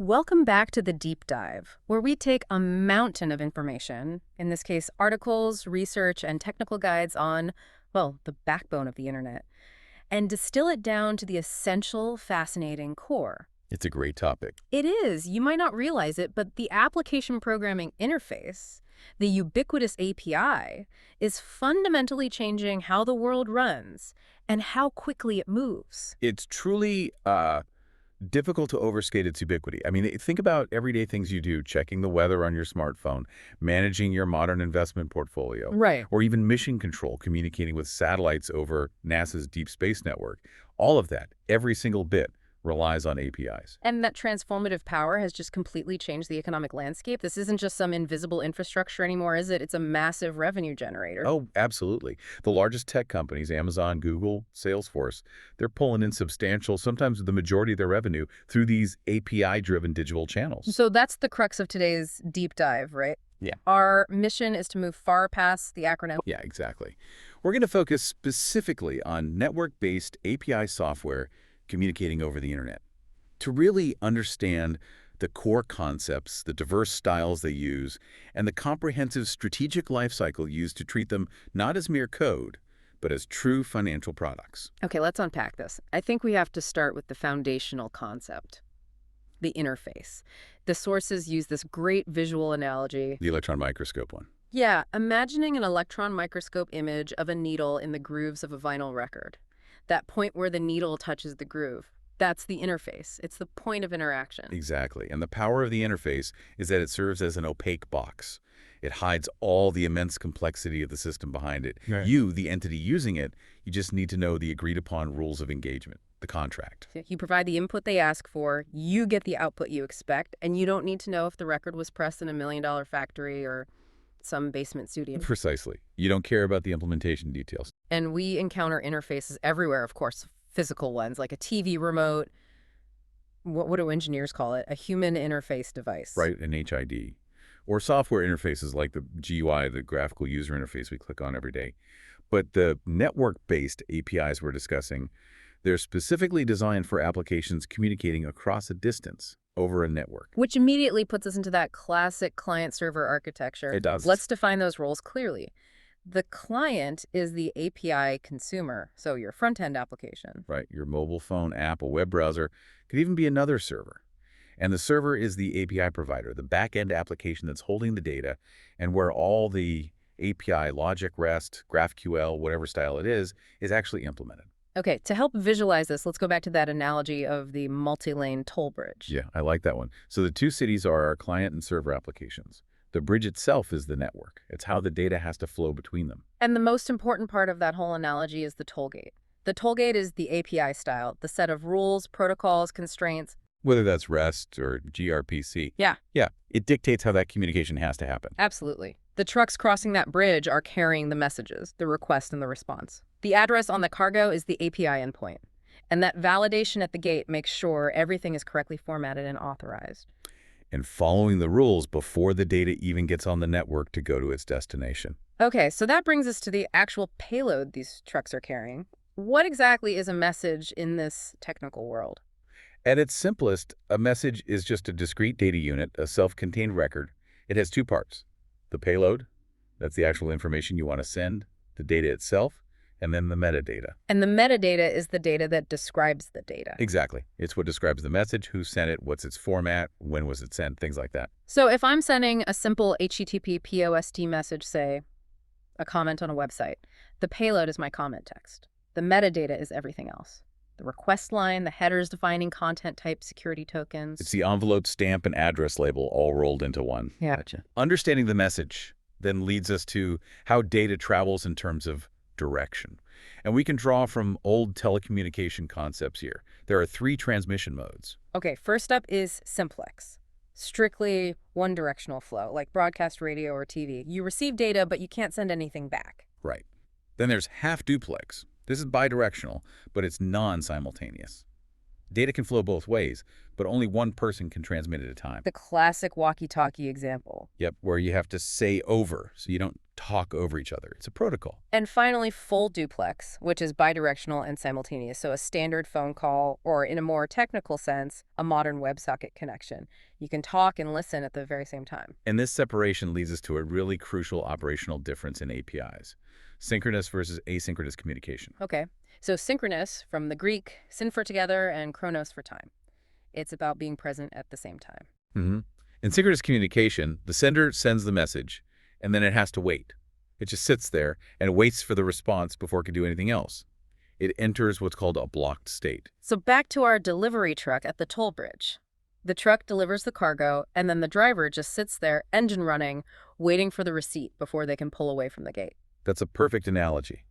Welcome back to the deep dive, where we take a mountain of information, in this case articles, research, and technical guides on, well, the backbone of the internet, and distill it down to the essential, fascinating core. It's a great topic. It is. You might not realize it, but the application programming interface, the ubiquitous API, is fundamentally changing how the world runs and how quickly it moves. It's truly difficult to overstate its ubiquity. I mean, think about everyday things you do, checking the weather on your smartphone, managing your modern investment portfolio, Right. or even mission control, communicating with satellites over NASA's Deep Space Network. All of that, every single bit, relies on APIs. And that transformative power has just completely changed the economic landscape. This isn't just some invisible infrastructure anymore, is it? It's a massive revenue generator. Oh, absolutely. The largest tech companies, Amazon, Google, Salesforce, they're pulling in substantial, sometimes the majority of their revenue, through these API-driven digital channels. So that's the crux of today's deep dive, right? Yeah. Our mission is to move far past the acronym. Yeah, exactly. We're going to focus specifically on network-based API software communicating over the internet. To really understand the core concepts, the diverse styles they use, and the comprehensive strategic lifecycle used to treat them not as mere code, but as true financial products. Okay, let's unpack this. I think we have to start with the foundational concept, the interface. The sources use this great visual analogy. The electron microscope one. Yeah, imagining an electron microscope image of a needle in the grooves of a vinyl record. That point where the needle touches the groove. That's the interface. It's the point of interaction. Exactly. And the power of the interface is that it serves as an opaque box. It hides all the immense complexity of the system behind it. Right. You, the entity using it, you just need to know the agreed-upon rules of engagement, the contract. You provide the input they ask for, you get the output you expect, and you don't need to know if the record was pressed in a $1 million factory or some basement studio. Precisely. You don't care about the implementation details. And we encounter interfaces everywhere, of course, physical ones, like a TV remote. What do engineers call it? A human interface device. Right, an HID. Or software interfaces like the GUI, the graphical user interface we click on every day. But the network-based APIs we're discussing, they're specifically designed for applications communicating across a distance over a network. Which immediately puts us into that classic client-server architecture. It does. Let's define those roles clearly. The client is the API consumer, so your front-end application. Right, your mobile phone app, a web browser, could even be another server. And the server is the API provider, the back-end application that's holding the data and where all the API logic, REST, GraphQL, whatever style it is actually implemented. Okay, to help visualize this, let's go back to that analogy of the multi-lane toll bridge. Yeah, I like that one. So the two cities are our client and server applications. The bridge itself is the network. It's how the data has to flow between them. And the most important part of that whole analogy is the toll gate. The toll gate is the API style, the set of rules, protocols, constraints. Whether that's REST or gRPC. Yeah. Yeah, it dictates how that communication has to happen. Absolutely. The trucks crossing that bridge are carrying the messages, the request and the response. The address on the cargo is the API endpoint. And that validation at the gate makes sure everything is correctly formatted and authorized. And following the rules before the data even gets on the network to go to its destination. Okay, so that brings us to the actual payload these trucks are carrying. What exactly is a message in this technical world? At its simplest, a message is just a discrete data unit, a self-contained record. It has two parts. The payload, that's the actual information you want to send, the data itself, and then the metadata. And the metadata is the data that describes the data. Exactly. It's what describes the message, who sent it, what's its format, when was it sent, things like that. So if I'm sending a simple HTTP POST message, say, a comment on a website, the payload is my comment text. The metadata is everything else. The request line, the headers defining content type, security tokens. It's the envelope, stamp, and address label all rolled into one. Yeah. Gotcha. Understanding the message then leads us to how data travels in terms of direction. And we can draw from old telecommunication concepts here. There are 3 transmission modes. Okay, first up is simplex. Strictly one-directional flow, like broadcast radio or TV. You receive data, but you can't send anything back. Right. Then there's half duplex. This is bidirectional, but it's non-simultaneous. Data can flow both ways, but only one person can transmit at a time. The classic walkie-talkie example. Yep, where you have to say over, so you don't talk over each other. It's a protocol. And finally, full duplex, which is bidirectional and simultaneous, so a standard phone call, or in a more technical sense, a modern WebSocket connection. You can talk and listen at the very same time. And this separation leads us to a really crucial operational difference in APIs. Synchronous versus asynchronous communication. Okay, so synchronous, from the Greek, syn for together and chronos for time. It's about being present at the same time. In synchronous communication, the sender sends the message, and then it has to wait. It just sits there and waits for the response before it can do anything else. It enters what's called a blocked state. So back to our delivery truck at the toll bridge. The truck delivers the cargo, and then the driver just sits there, engine running, waiting for the receipt before they can pull away from the gate. That's a perfect analogy.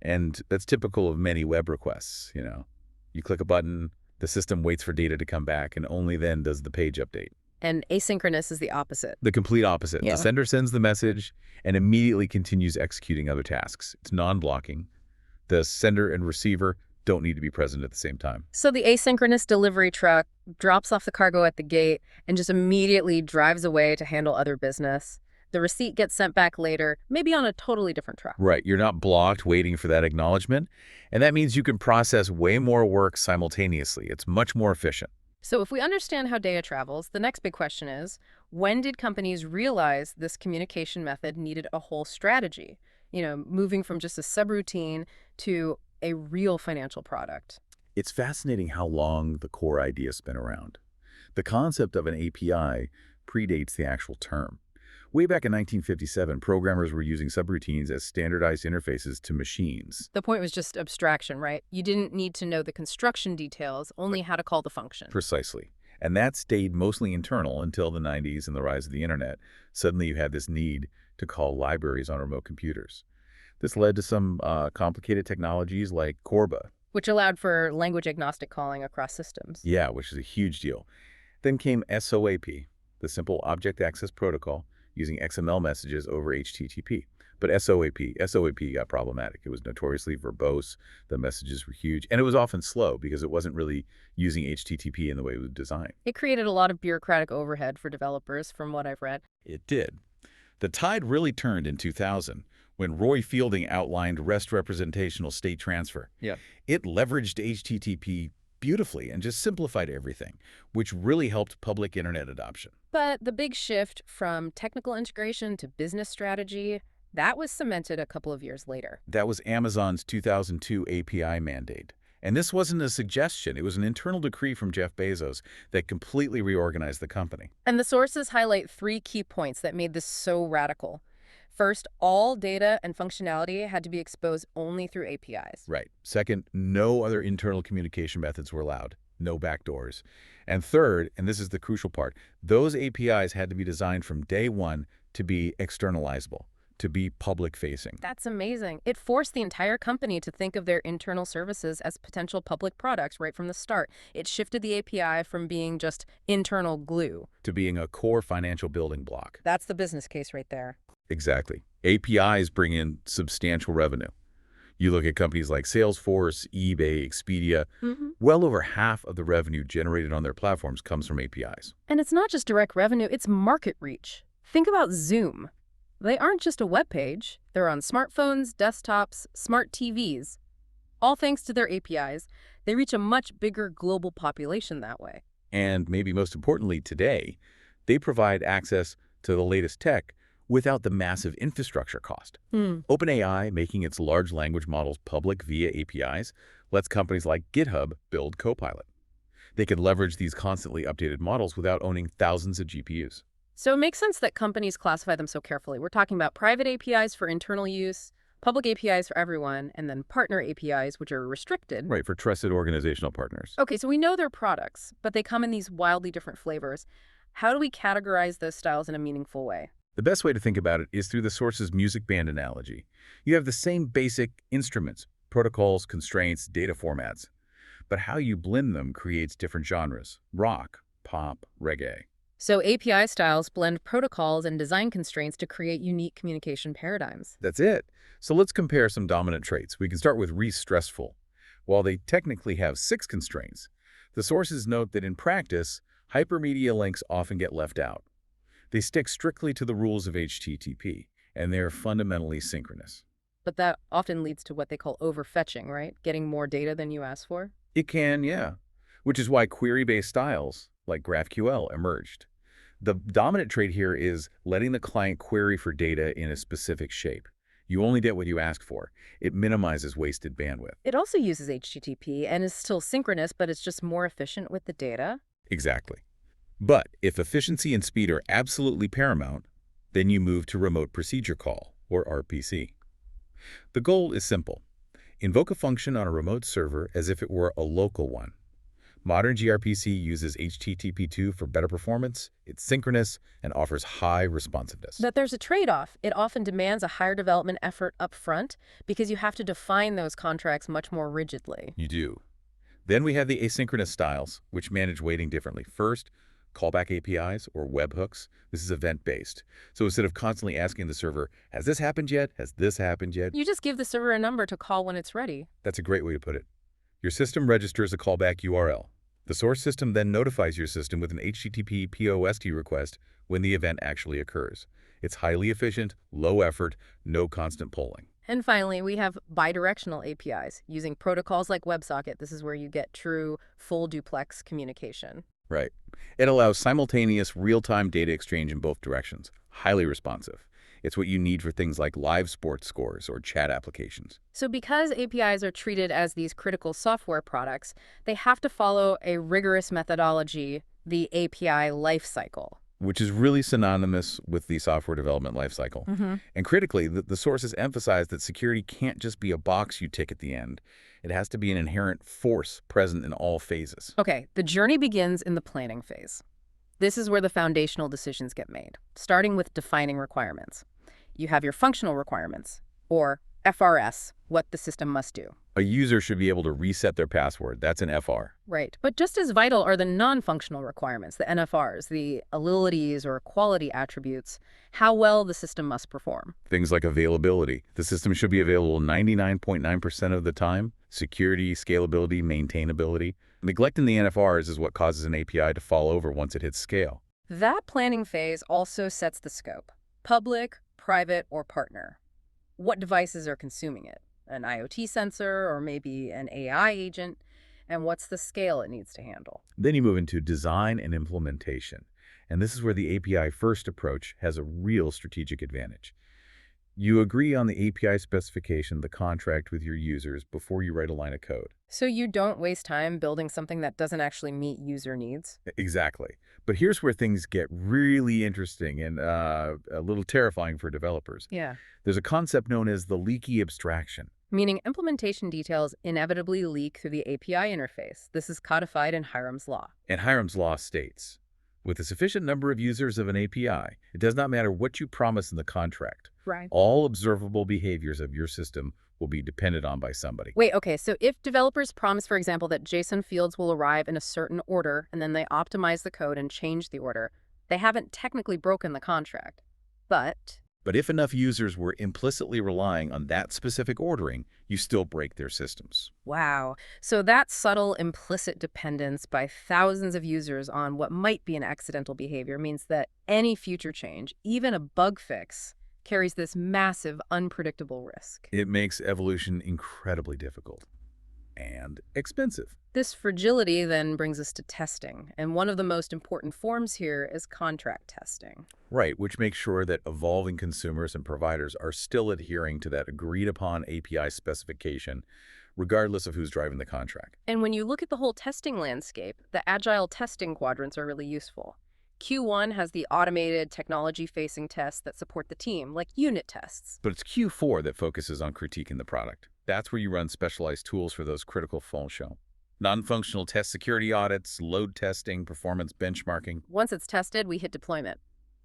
And that's typical of many web requests, you know. You click a button, the system waits for data to come back, and only then does the page update. And asynchronous is the opposite. The complete opposite. Yeah. The sender sends the message and immediately continues executing other tasks. It's non-blocking. The sender and receiver don't need to be present at the same time. So the asynchronous delivery truck drops off the cargo at the gate and just immediately drives away to handle other business. The receipt gets sent back later, maybe on a totally different truck. Right. You're not blocked waiting for that acknowledgement. And that means you can process way more work simultaneously. It's much more efficient. So if we understand how data travels, the next big question is, when did companies realize this communication method needed a whole strategy? Moving from just a subroutine to a real financial product. It's fascinating how long the core idea's been around. The concept of an API predates the actual term. Way back in 1957, programmers were using subroutines as standardized interfaces to machines. The point was just abstraction, right? You didn't need to know the construction details, only how to call the function. Precisely. And that stayed mostly internal until the 90s and the rise of the internet. Suddenly you had this need to call libraries on remote computers. This led to some complicated technologies like Corba. Which allowed for language-agnostic calling across systems. Yeah, which is a huge deal. Then came SOAP, the Simple Object Access Protocol, using XML messages over HTTP. But SOAP got problematic. It was notoriously verbose, the messages were huge, and it was often slow because it wasn't really using HTTP in the way it was designed. It created a lot of bureaucratic overhead for developers, from what I've read. It did. The tide really turned in 2000 when Roy Fielding outlined REST representational state transfer. Yeah. It leveraged HTTP beautifully and just simplified everything, which really helped public internet adoption. But the big shift from technical integration to business strategy, that was cemented a couple of years later. That was Amazon's 2002 API mandate. And this wasn't a suggestion. It was an internal decree from Jeff Bezos that completely reorganized the company. And the sources highlight 3 key points that made this so radical. First, all data and functionality had to be exposed only through APIs. Right. Second, no other internal communication methods were allowed. No backdoors. And third, and this is the crucial part, those APIs had to be designed from day one to be externalizable, to be public-facing. That's amazing. It forced the entire company to think of their internal services as potential public products right from the start. It shifted the API from being just internal glue To being a core financial building block. That's the business case right there. Exactly. APIs bring in substantial revenue. You look at companies like Salesforce, eBay, Expedia, well over half of the revenue generated on their platforms comes from APIs. And it's not just direct revenue, it's market reach. Think about Zoom. They aren't just a web page. They're on smartphones, desktops, smart TVs. All thanks to their APIs, they reach a much bigger global population that way. And maybe most importantly today, they provide access to the latest tech without the massive infrastructure cost. OpenAI, making its large language models public via APIs, lets companies like GitHub build Copilot. They can leverage these constantly updated models without owning thousands of GPUs. So it makes sense that companies classify them so carefully. We're talking about private APIs for internal use, public APIs for everyone, and then partner APIs, which are restricted. Right, for trusted organizational partners. Okay, so we know they're products, but they come in these wildly different flavors. How do we categorize those styles in a meaningful way? The best way to think about it is through the source's music band analogy. You have the same basic instruments, protocols, constraints, data formats, but how you blend them creates different genres: rock, pop, reggae. So API styles blend protocols and design constraints to create unique communication paradigms. That's it. So let's compare some dominant traits. We can start with REST stressful. While they technically have 6 constraints, The sources note that in practice, hypermedia links often get left out. They stick strictly to the rules of HTTP, and they are fundamentally synchronous. But that often leads to what they call overfetching, right? Getting more data than you asked for. It can, yeah, which is why query-based styles like GraphQL emerged. The dominant trait here is letting the client query for data in a specific shape. You only get what you ask for. It minimizes wasted bandwidth. It also uses HTTP and is still synchronous, but it's just more efficient with the data. Exactly. But if efficiency and speed are absolutely paramount, then you move to remote procedure call, or RPC. The goal is simple. Invoke a function on a remote server as if it were a local one. Modern gRPC uses HTTP2 for better performance, it's synchronous, and offers high responsiveness. But there's a trade-off. It often demands a higher development effort up front because you have to define those contracts much more rigidly. You do. Then we have the asynchronous styles, which manage waiting differently. First, callback APIs or webhooks. This is event-based. So instead of constantly asking the server, has this happened yet? Has this happened yet? You just give the server a number to call when it's ready. That's a great way to put it. Your system registers a callback URL. The source system then notifies your system with an HTTP POST request when the event actually occurs. It's highly efficient, low effort, no constant polling. And finally, we have bidirectional APIs using protocols like WebSocket. This is where you get true full duplex communication. Right. It allows simultaneous real-time data exchange in both directions. Highly responsive. It's what you need for things like live sports scores or chat applications. So because APIs are treated as these critical software products, they have to follow a rigorous methodology, the API lifecycle. Which is really synonymous with the software development lifecycle. And critically, the sources emphasize that security can't just be a box you tick at the end. It has to be an inherent force present in all phases. Okay, the journey begins in the planning phase. This is where the foundational decisions get made, starting with defining requirements. You have your functional requirements, or FRS, what the system must do. A user should be able to reset their password. That's an FR. Right. But just as vital are the non-functional requirements, the NFRs, the abilities or quality attributes, how well the system must perform. Things like availability. The system should be available 99.9% of the time. Security, scalability, maintainability. Neglecting the NFRs is what causes an API to fall over once it hits scale. That planning phase also sets the scope. Public, private, or partner. What devices are consuming it? An IoT sensor or maybe an AI agent? And what's the scale it needs to handle? Then you move into design and implementation. And this is where the API-first approach has a real strategic advantage. You agree on the API specification, the contract with your users before you write a line of code. So you don't waste time building something that doesn't actually meet user needs? Exactly. But here's where things get really interesting and a little terrifying for developers. Yeah. There's a concept known as the leaky abstraction. Meaning implementation details inevitably leak through the API interface. This is codified in Hiram's law. And Hiram's law states, with a sufficient number of users of an API, it does not matter what you promise in the contract. Right. All observable behaviors of your system will be depended on by somebody. Wait, okay, so if developers promise, for example, that JSON fields will arrive in a certain order, and then they optimize the code and change the order, they haven't technically broken the contract. But if enough users were implicitly relying on that specific ordering, you still break their systems. wow. So that subtle implicit dependence by thousands of users on what might be an accidental behavior means that any future change, even a bug fix, carries this massive, unpredictable risk. It makes evolution incredibly difficult and expensive. This fragility then brings us to testing, and one of the most important forms here is contract testing. Right, which makes sure that evolving consumers and providers are still adhering to that agreed-upon API specification, regardless of who's driving the contract. And when you look at the whole testing landscape, the agile testing quadrants are really useful. Q1 has the automated technology-facing tests that support the team, like unit tests. But it's Q4 that focuses on critiquing the product. That's where you run specialized tools for those critical functional. Non-functional test security audits, load testing, performance benchmarking. Once it's tested, we hit deployment,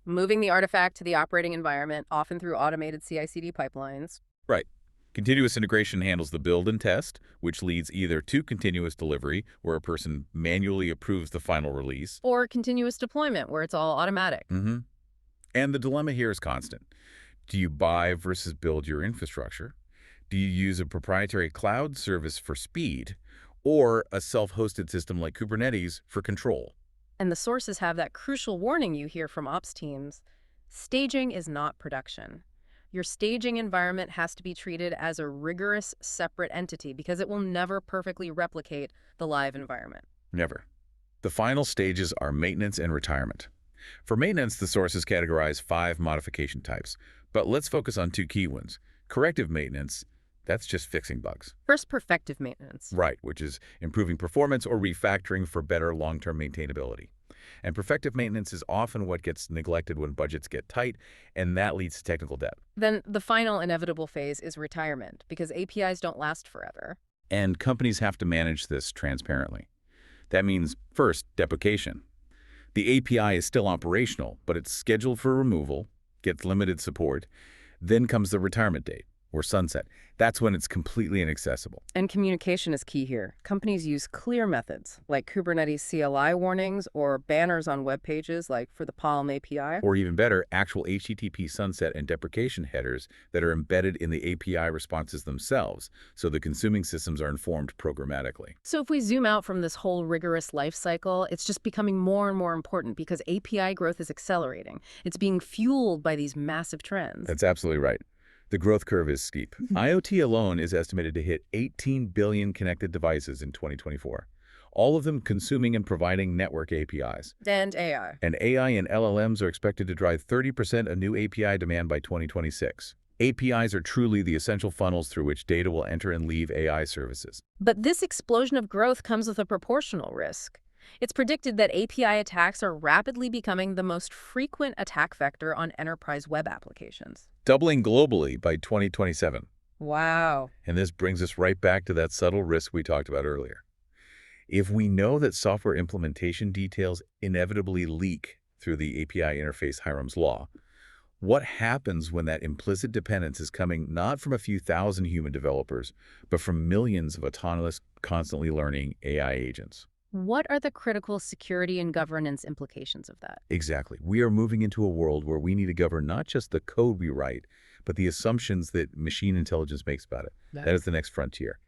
moving the artifact to the operating environment, often through automated CI/CD pipelines. Right. Continuous integration handles the build and test, which leads either to continuous delivery, where a person manually approves the final release, Or continuous deployment, where it's all automatic. And the dilemma here is constant. Do you buy versus build your infrastructure? Do you use a proprietary cloud service for speed? or a self-hosted system like Kubernetes for control. And the sources have that crucial warning you hear from ops teams. Staging is not production. Your staging environment has to be treated as a rigorous, separate entity because it will never perfectly replicate the live environment. Never. The final stages are maintenance and retirement. For maintenance, the sources categorize 5 modification types, but let's focus on 2 key ones. Corrective maintenance, that's just fixing bugs. First, perfective maintenance. Right, which is improving performance or refactoring for better long-term maintainability. And perfective maintenance is often what gets neglected when budgets get tight, and that leads to technical debt. Then the final inevitable phase is retirement, because APIs don't last forever. And companies have to manage this transparently. That means, first, deprecation. The API is still operational, but it's scheduled for removal, gets limited support. Then comes the retirement date, or sunset. That's when it's completely inaccessible. And communication is key here. Companies use clear methods, like Kubernetes CLI warnings or banners on web pages, like for the Palm API. Or even better, actual HTTP sunset and deprecation headers that are embedded in the API responses themselves, so the consuming systems are informed programmatically. So if we zoom out from this whole rigorous life cycle, it's just becoming more and more important because API growth is accelerating. It's being fueled by these massive trends. That's absolutely right. The growth curve is steep. IoT alone is estimated to hit 18 billion connected devices in 2024, all of them consuming and providing network APIs. And AI. And AI and LLMs are expected to drive 30% of new API demand by 2026. APIs are truly the essential funnels through which data will enter and leave AI services. But this explosion of growth comes with a proportional risk. It's predicted that API attacks are rapidly becoming the most frequent attack vector on enterprise web applications. Doubling globally by 2027. Wow. And this brings us right back to that subtle risk we talked about earlier. If we know that software implementation details inevitably leak through the API interface Hiram's law, what happens when that implicit dependence is coming not from a few thousand human developers, but from millions of autonomous, constantly learning AI agents? What are the critical security and governance implications of that? Exactly. We are moving into a world where we need to govern not just the code we write, but the assumptions that machine intelligence makes about it. That is the next frontier.